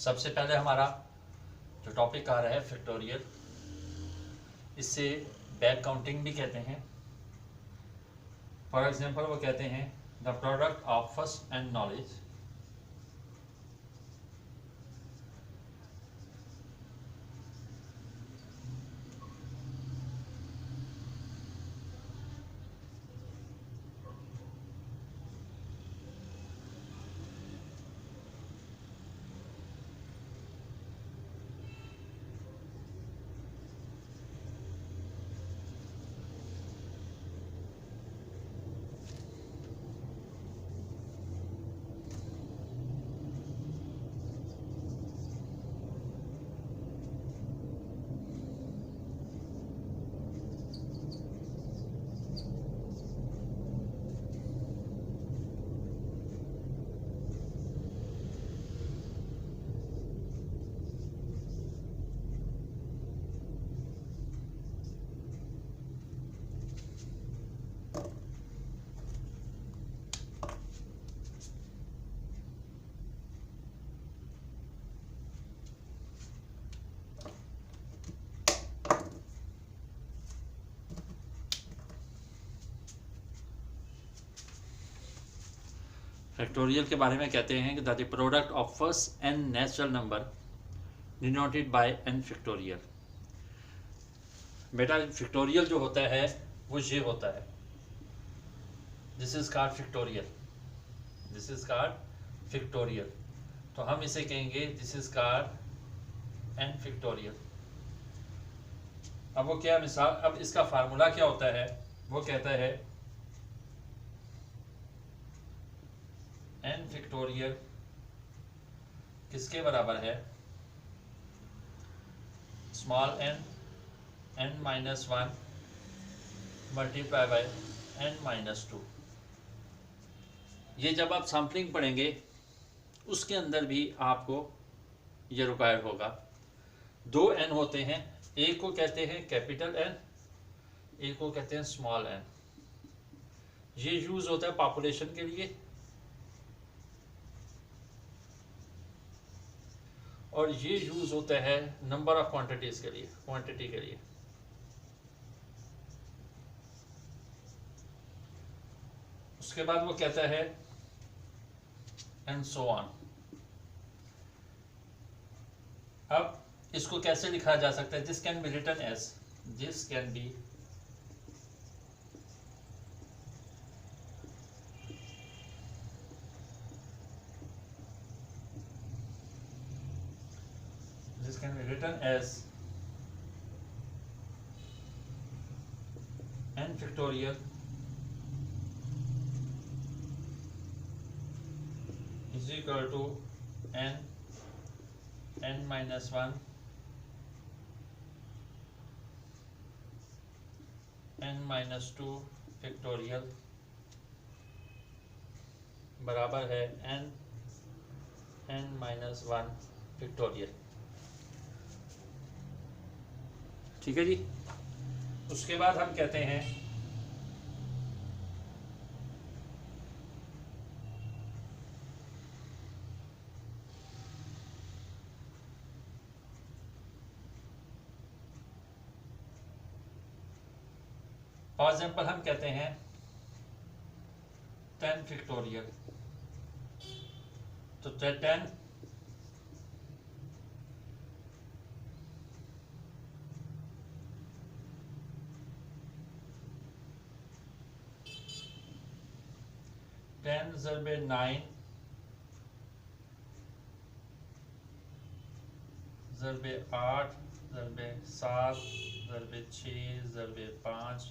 सबसे पहले हमारा जो टॉपिक आ रहा है फैक्टोरियल, इससे बैक काउंटिंग भी कहते हैं। फॉर एग्जांपल वो कहते हैं the product of first and knowledge factorial के बारे में कहते हैं कि the product of first and natural number denoted by N factorial. बेटा फैक्टोरियल जो होता है वो ये होता है, this is called factorial, this is called factorial. तो हम इसे कहेंगे this is called N factorial. अब वो क्या मिसाल, अब इसका फार्मूला क्या होता है, वो कहता है एन फैक्टोरियल किसके बराबर है, small N N minus one multiply by N minus two. ये जब आप सैम्पलिंग पढ़ेंगे उसके अंदर भी आपको ये रिक्वायर्ड होगा। दो एन होते हैं, एक को कहते हैं कैपिटल एन, एक को कहते हैं स्मॉल एन। ये यूज होता है पॉपुलेशन के लिए और ये यूज होता है नंबर ऑफ क्वांटिटीज के लिए, क्वांटिटी के लिए। उसके बाद वो कहता है एंड सो ऑन। अब इसको कैसे लिखा जा सकता है, this can be written as, this can be written as n factorial is equal to n minus 1 n minus 2 factorial बराबर है n minus 1 factorial। ठीक है जी। उसके बाद हम कहते हैं फॉर एग्जाम्पल हम कहते हैं 10 फैक्टोरियल। तो 10 10 ज़रबे 9 ज़रबे 8 ज़रबे 7 ज़रबे 6 ज़रबे 5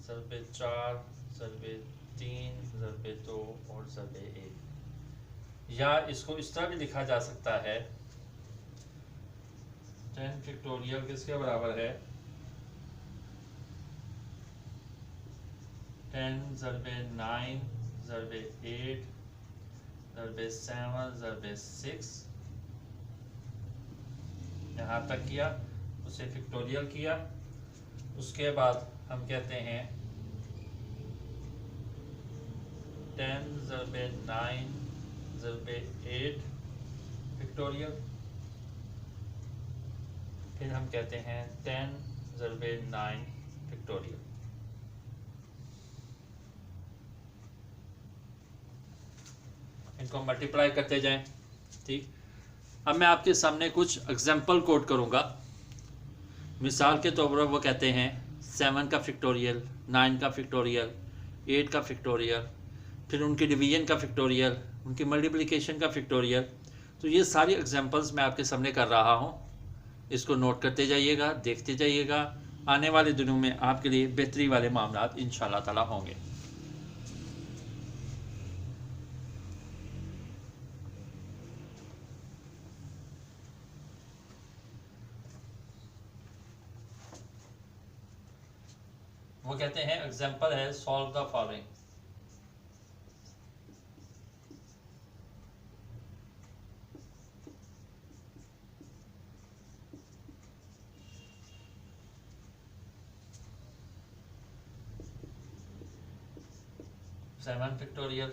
ज़रबे 4 ज़रबे 3 ज़रबे 2 और ज़रबे 1। या इसको इस तरह भी लिखा जा सकता है 10 फैक्टोरियल किसके बराबर है, 10 ज़रबे 9 ज़रबे 8 ज़रबे 7 ज़रबे 6, यहाँ तक किया, उसे फैक्टोरियल किया। उसके बाद हम कहते हैं 10 ज़रबे 9 ज़रबे 8 फैक्टोरियल, फिर हम कहते हैं 10 ज़रबे 9 फैक्टोरियल। इनको मल्टीप्लाई करते जाएं। ठीक, अब मैं आपके सामने कुछ एग्जाम्पल कोट करूंगा। मिसाल के तौर पर वो कहते हैं 7 का फैक्टोरियल, 9 का फैक्टोरियल, 8 का फैक्टोरियल, फिर उनके डिवीजन का फैक्टोरियल, उनकी मल्टीप्लिकेशन का फैक्टोरियल। तो ये सारी एग्जांपल्स मैं आपके सामने कर रहा हूँ। इसको नोट करते जाइएगा, देखते जाइएगा। आने वाले दिनों में आपके लिए बेहतरी वाले मामला इंशाअल्लाह ताला होंगे। वो कहते हैं एग्जाम्पल है solve the following. Seven factorial,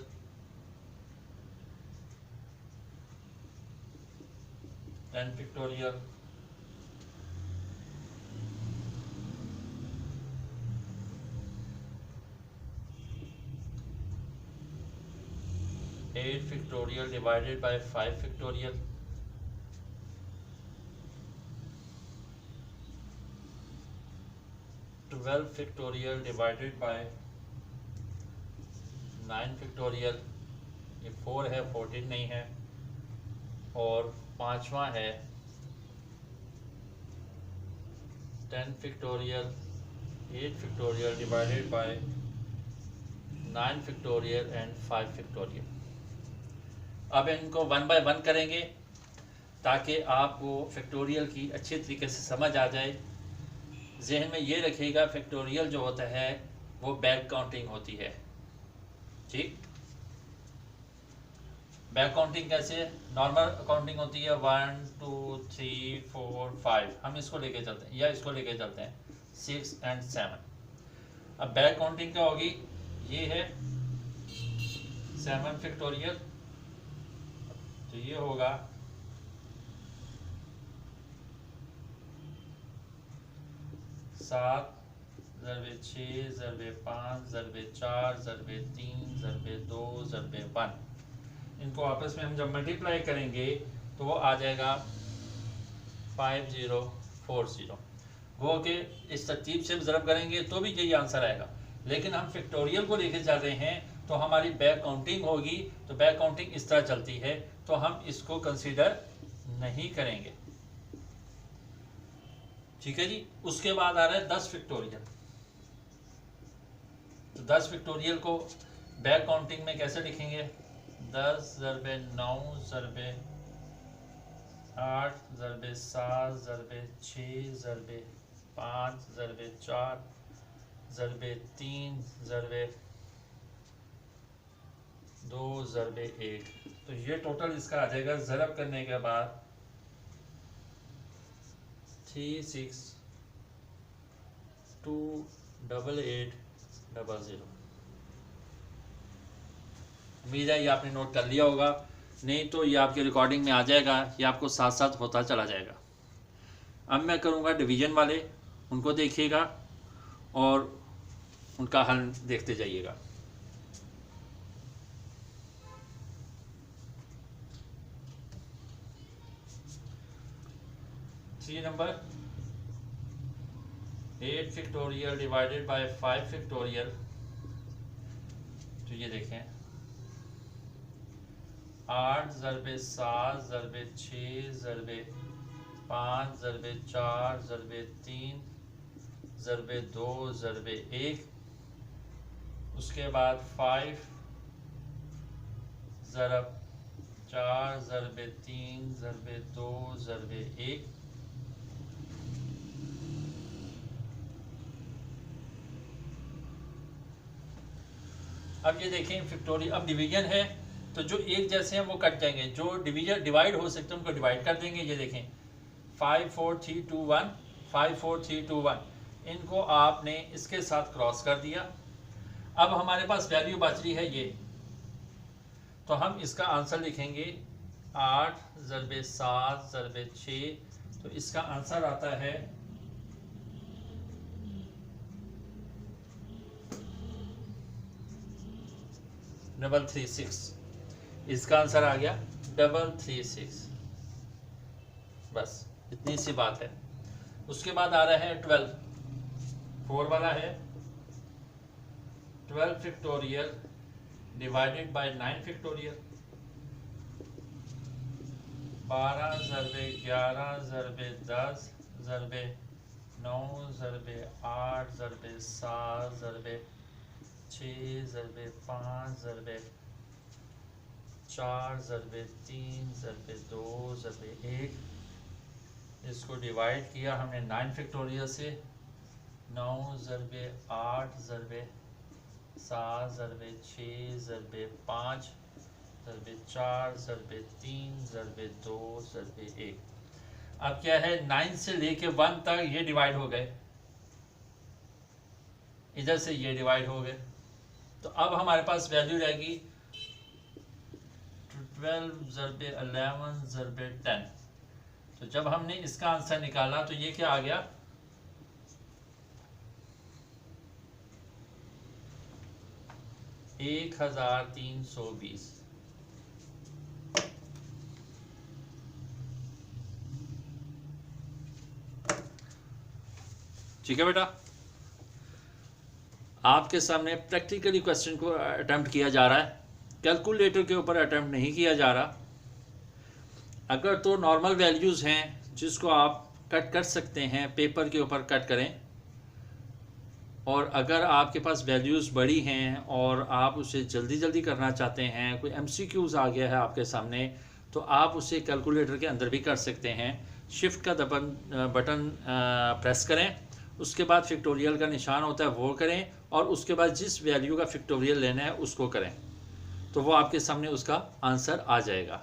10 factorial, 8 factorial divided by 5 factorial, 12 factorial divided bye 9 factorial. ये 4 है, 14 नहीं है। और पांचवा है 10 factorial 8 factorial divided bye 9 factorial and 5 factorial. अब इनको 1 बाय 1 करेंगे ताकि आपको फैक्टोरियल की अच्छे तरीके से समझ आ जाए। जहन में ये रखिएगा फैक्टोरियल जो होता है वो बैक काउंटिंग होती है। ठीक, बैक काउंटिंग कैसे? नॉर्मल काउंटिंग होती है 1 2 3 4 5, हम इसको लेके चलते हैं या इसको लेके चलते हैं 6 एंड 7। अब बैक काउंटिंग क्या होगी? ये है 7 फैक्टोरियल, तो ये होगा 7 ज़रबे 6 ज़रबे 5 ज़रबे 4 ज़रबे 3 ज़रबे 2 ज़रबे 1। इनको आपस में हम जब मल्टीप्लाई करेंगे तो वो आ जाएगा 5040। वो कि इस तरतीब से ज़रब करेंगे तो भी यही आंसर आएगा, लेकिन हम फैक्टोरियल को लेके चल रहे हैं तो हमारी बैक काउंटिंग होगी। तो बैक काउंटिंग इस तरह चलती है, तो हम इसको कंसीडर नहीं करेंगे। ठीक है जी। उसके बाद आ रहा है 10 फैक्टोरियल। तो 10 फैक्टोरियल को बैक काउंटिंग में कैसे लिखेंगे? 10 ज़रबे 9 ज़रबे 8 ज़रबे 7 ज़रबे 6 ज़रबे 5 ज़रबे 4 ज़रबे 3 ज़रबे 2 ज़रबे 1। तो ये टोटल इसका आ जाएगा ज़रब करने के बाद 36288800। उम्मीद है ये आपने नोट कर लिया होगा, नहीं तो ये आपकी रिकॉर्डिंग में आ जाएगा, ये आपको साथ साथ होता चला जाएगा। अब मैं करूँगा डिवीज़न वाले, उनको देखिएगा और उनका हल देखते जाइएगा। See number 8 factorial divided by 5 factorial. तो ये देखें 8 ज़रबे 7 ज़रबे 6 ज़रबे 5 ज़रबे 4 ज़रबे 3 ज़रबे 2 ज़रबे 1। उसके बाद 5 ज़रब 4 ज़रबे 3 ज़रबे 2 ज़रबे 1। अब ये देखें फैक्टोरियल, अब डिवीजन है तो जो एक जैसे हैं वो कट जाएंगे, जो डिवीजन डिवाइड हो सकते हैं उनको डिवाइड कर देंगे। ये देखें 5 4 3 2 1 5 4 3 2 1, इनको आपने इसके साथ क्रॉस कर दिया। अब हमारे पास वैल्यू बच रही है ये, तो हम इसका आंसर लिखेंगे 8 ज़रबे 7 ज़रबे 6, तो इसका आंसर आता है 336। इसका आंसर आ गया 336। बस इतनी सी बात है। उसके बाद आ रहा है 12, 4 वाला है। 12 फैक्टोरियल डिवाइडेड बाय 9 फैक्टोरियल। 12 ज़रबे 11 ज़रबे 10 ज़रबे 9 ज़रबे 8 ज़रबे 7 ज़रबे 6 ज़रबे 5 ज़रबे 4 ज़रबे 3 ज़रबे 2 ज़रबे 1। इसको डिवाइड किया हमने 9 फैक्टोरियल से। 9 ज़रबे 8 ज़रबे 7 ज़रबे 6 ज़रबे 5 ज़रबे 4 ज़रबे 3 ज़रबे 2 ज़रबे 1। अब क्या है, 9 से लेके 1 तक ये डिवाइड हो गए, इधर से ये डिवाइड हो गए। तो अब हमारे पास वैल्यू रहेगी 12 ज़रबे 11 ज़रबे 10। तो जब हमने इसका आंसर निकाला तो ये क्या आ गया, 1320। ठीक है बेटा, आपके सामने प्रैक्टिकली क्वेश्चन को अटेम्प्ट किया जा रहा है, कैलकुलेटर के ऊपर अटेम्प्ट नहीं किया जा रहा। अगर तो नॉर्मल वैल्यूज़ हैं जिसको आप कट कर सकते हैं, पेपर के ऊपर कट करें। और अगर आपके पास वैल्यूज़ बड़ी हैं और आप उसे जल्दी जल्दी करना चाहते हैं, कोई एमसीक्यूज़ आ गया है आपके सामने, तो आप उसे कैलकुलेटर के अंदर भी कर सकते हैं। शिफ्ट का बटन प्रेस करें, उसके बाद फैक्टोरियल का निशान होता है वो करें, और उसके बाद जिस वैल्यू का फैक्टोरियल लेना है उसको करें, तो वो आपके सामने उसका आंसर आ जाएगा।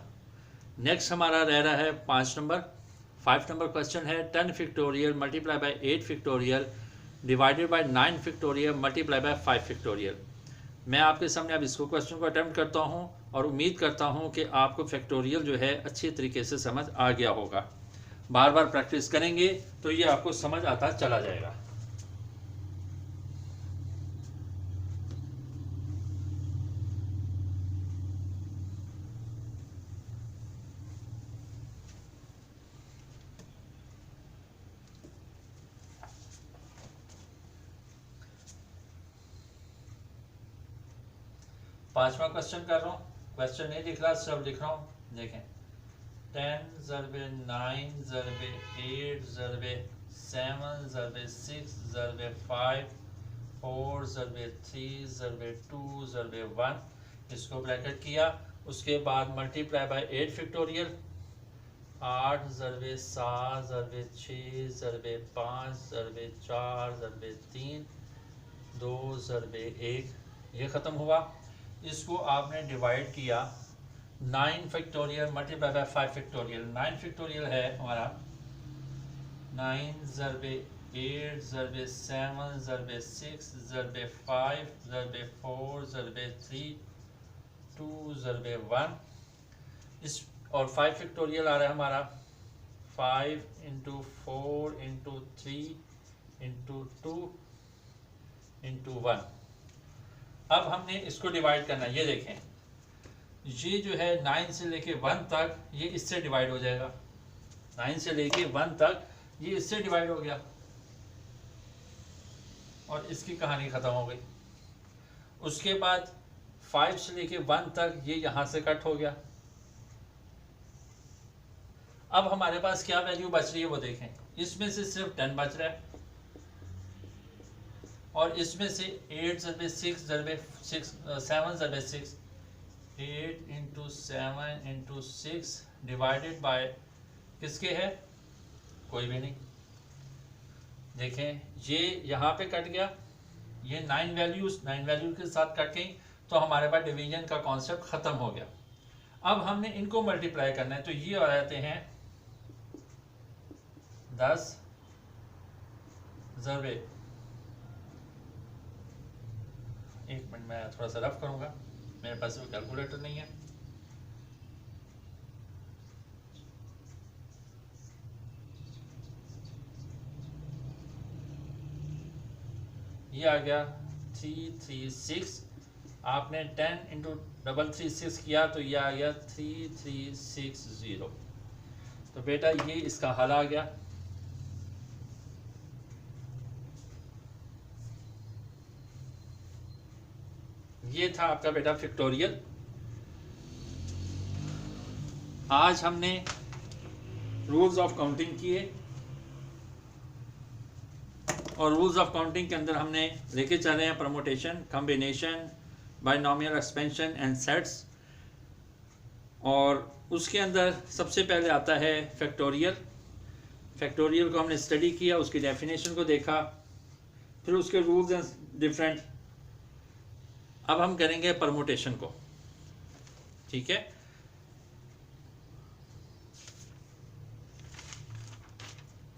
नेक्स्ट हमारा रह रहा है 5 नंबर क्वेश्चन है 10 factorial multiply by 8 factorial divided bye 9 factorial multiply by 5 factorial. मैं आपके सामने अब इसको क्वेश्चन को अटेम्प्ट करता हूं और उम्मीद करता हूं कि आपको फैक्टोरियल जो है अच्छे तरीके से समझ आ गया होगा। बार बार प्रैक्टिस करेंगे तो ये आपको समझ आता चला जाएगा। पांचवा क्वेश्चन कर रहा हूँ, क्वेश्चन नहीं लिख रहा, सब लिख रहा हूँ। देखें, 10 ज़रबे 9 ज़रबे 8 ज़रबे 7 ज़रबे 6 ज़रबे 5 4 ज़रबे 3 ज़रबे 2 ज़रबे 1। इसको ब्रैकेट किया, उसके बाद मल्टीप्लाई बाय 8 फैक्टोरियल। 8 ज़रबे 7 ज़रबे 6 ज़रबे 5 ज़रबे 4 ज़रबे 3 2 ज़रबे 1। ये ख़त्म हुआ। इसको आपने डिवाइड किया 9 factorial multiply by 5 factorial. 9 factorial है हमारा 9 ज़रबे 8 ज़रबे 7 ज़रबे 6 ज़रबे 5 ज़रबे 4 ज़रबे 3 2 ज़रबे 1। इस और 5 फैक्टोरियल आ रहा है हमारा 5 इंटू 4 इंटू 3 इंटू 2 इंटू 1। अब हमने इसको डिवाइड करना है। ये देखें, ये जो है 9 से लेके 1 तक ये इससे डिवाइड हो जाएगा। 9 से लेके 1 तक ये इससे डिवाइड हो गया और इसकी कहानी ख़त्म हो गई। उसके बाद 5 से लेके 1 तक ये यहाँ से कट हो गया। अब हमारे पास क्या वैल्यू बच रही है वो देखें। इसमें से सिर्फ 10 बच रहा है और इसमें से 8 ज़रबे 6 ज़रबे 7 ज़रबे 6 8 इंटू 7 इंटू 6 डिवाइडेड बाय किसके है, कोई भी नहीं। देखें, ये यहाँ पे कट गया, ये 9 वैल्यू के साथ कट गई, तो हमारे पास डिवीजन का कॉन्सेप्ट ख़त्म हो गया। अब हमने इनको मल्टीप्लाई करना है, तो ये आ जाते हैं 10 ज़रबे, एक मिनट मैं थोड़ा सा रफ करूँगा, मेरे पास वो कैलकुलेटर नहीं है। ये आ गया 336, आपने 10 इंटू 336 किया तो ये आ गया 3360। तो बेटा ये इसका हल आ गया। ये था आपका बेटा फैक्टोरियल। आज हमने रूल्स ऑफ काउंटिंग किए और रूल्स ऑफ काउंटिंग के अंदर हमने लेके चल रहे हैं permutation, combination, binomial expansion and sets. और उसके अंदर सबसे पहले आता है फैक्टोरियल। फैक्टोरियल को हमने स्टडी किया, उसकी डेफिनेशन को देखा, फिर उसके रूल्स एंड डिफरेंट। अब हम करेंगे परमुटेशन को, ठीक है।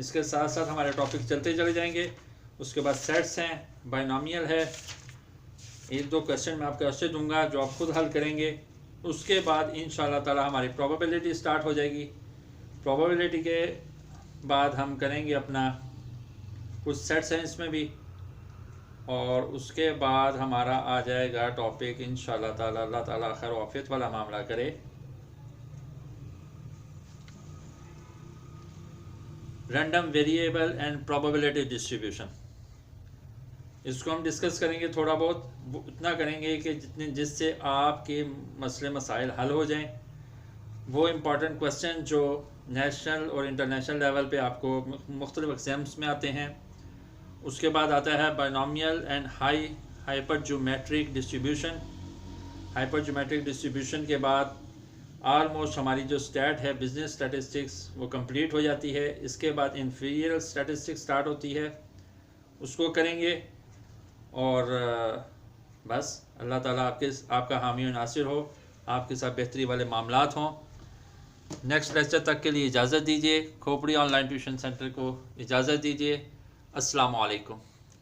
इसके साथ साथ हमारे टॉपिक चलते चले जाएंगे। उसके बाद सेट्स हैं, बाइनोमियल है, एक दो क्वेश्चन मैं आपको ऐसे दूंगा जो आप खुद हल करेंगे। उसके बाद इंशाल्लाह ताला हमारी प्रोबेबिलिटी स्टार्ट हो जाएगी। प्रोबेबिलिटी के बाद हम करेंगे अपना कुछ सेट्स हैं इसमें भी, और उसके बाद हमारा आ जाएगा टॉपिक इंशाल्लाह ताला, अल्लाह ताला खैर वाफियत वाला मामला करे, random variable and probability distribution. इसको हम डिस्कस करेंगे, थोड़ा बहुत इतना करेंगे कि जिससे आपके मसले मसाइल हल हो जाएं। वो इम्पॉर्टेंट क्वेश्चन जो नेशनल और इंटरनेशनल लेवल पे आपको मुख्तलिफ एग्जाम्स में आते हैं। उसके बाद आता है बाइनोमियल एंड हाइपरज्योमेट्रिक डिस्ट्रीब्यूशन। हाइपरज्योमेट्रिक डिस्ट्रीब्यूशन के बाद ऑलमोस्ट हमारी जो स्टैट है बिजनेस स्टैटिस्टिक्स वो कंप्लीट हो जाती है। इसके बाद इंफीरियर स्टैटिस्टिक्स स्टार्ट होती है, उसको करेंगे। और बस अल्लाह ताला आपका हामी और नासिर हो, आपके साथ बेहतरी वाले मामलात हों। नेक्स्ट लेक्चर तक के लिए इजाज़त दीजिए। खोपड़ी ऑनलाइन ट्यूशन सेंटर को इजाज़त दीजिए। अस्सलामु अलैकुम।